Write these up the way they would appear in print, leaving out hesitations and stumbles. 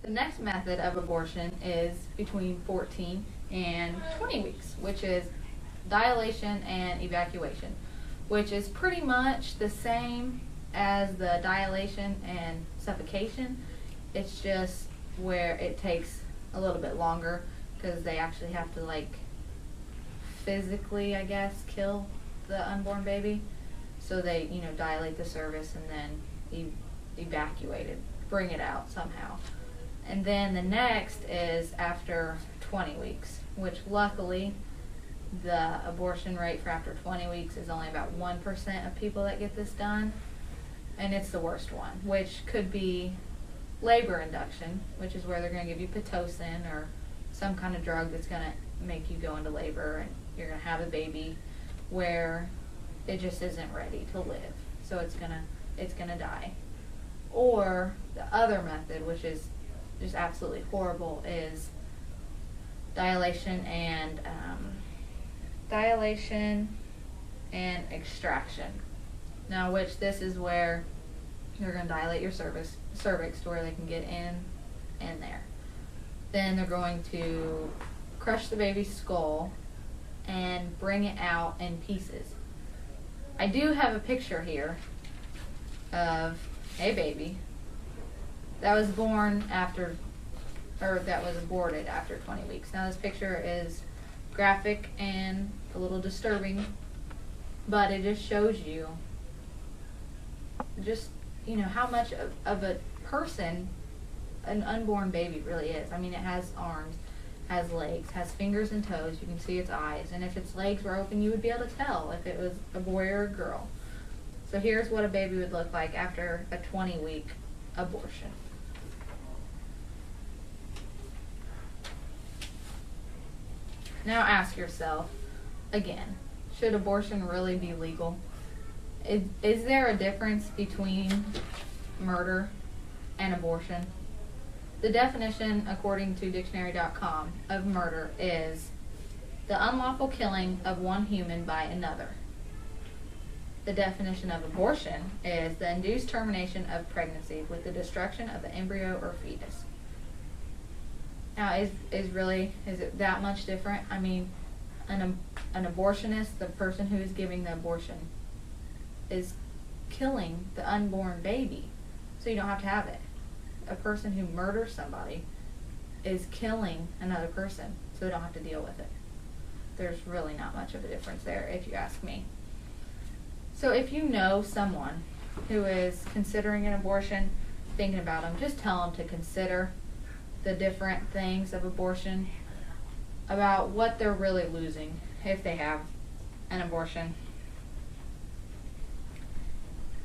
The next method of abortion is between 14 and 20 weeks, which is dilation and evacuation, which is pretty much the same as the dilation and suffocation. It's just where it takes a little bit longer because they actually have to, like, physically, I guess, kill the unborn baby. So they, dilate the cervix and then evacuate it, bring it out somehow. And then the next is after 20 weeks, which luckily the abortion rate for after 20 weeks is only about 1% of people that get this done. And it's the worst one, which could be labor induction, which is where they're going to give you Pitocin or some kind of drug that's going to make you go into labor and you're going to have a baby where it just isn't ready to live. So it's going to die. Or the other method, which is just absolutely horrible, is dilation and extraction. Now, which this is where you're going to dilate your cervix to where they can get in there. Then they're going to crush the baby's skull and bring it out in pieces. I do have a picture here of a baby that was born that was aborted after 20 weeks. Now this picture is graphic and a little disturbing, but it just shows you how much of a person an unborn baby really is. I mean, it has arms, has legs, has fingers and toes. You can see its eyes, and if its legs were open, you would be able to tell if it was a boy or a girl. So here's what a baby would look like after a 20-week abortion. Now ask yourself, again, should abortion really be legal? Is there a difference between murder and abortion? The definition, according to dictionary.com, of murder is the unlawful killing of one human by another. The definition of abortion is the induced termination of pregnancy with the destruction of the embryo or fetus. Now, is it that much different? I mean, an abortionist, the person who is giving the abortion, is killing the unborn baby, so you don't have to have it. A person who murders somebody is killing another person, so they don't have to deal with it. There's really not much of a difference there, if you ask me. So if you know someone who is considering an abortion, thinking about them, just tell them to consider the different things of abortion, about what they're really losing if they have an abortion.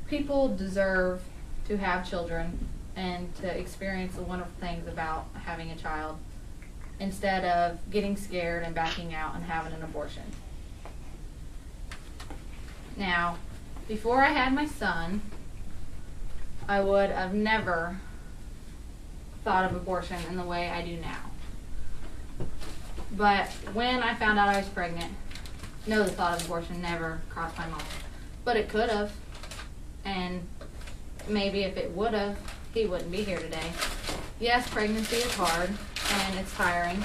People deserve to have children and to experience the wonderful things about having a child instead of getting scared and backing out and having an abortion. Now, before I had my son, I would have never thought of abortion in the way I do now. But when I found out I was pregnant, no, the thought of abortion never crossed my mind. But it could have, and maybe if it would have, he wouldn't be here today. Yes, pregnancy is hard, and it's tiring,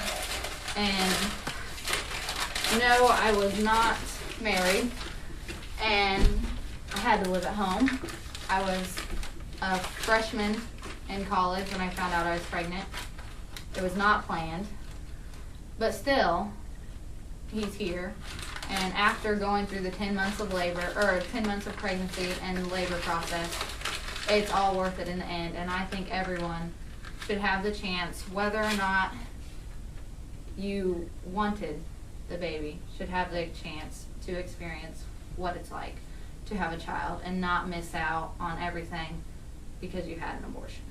and no, I was not married, and I had to live at home. I was a freshman in college when I found out I was pregnant. It was not planned, but still, he's here. And after going through the 10 months of labor, or 10 months of pregnancy and the labor process, it's all worth it in the end. And I think everyone should have the chance, whether or not you wanted the baby, should have the chance to experience what it's like to have a child and not miss out on everything because you had an abortion.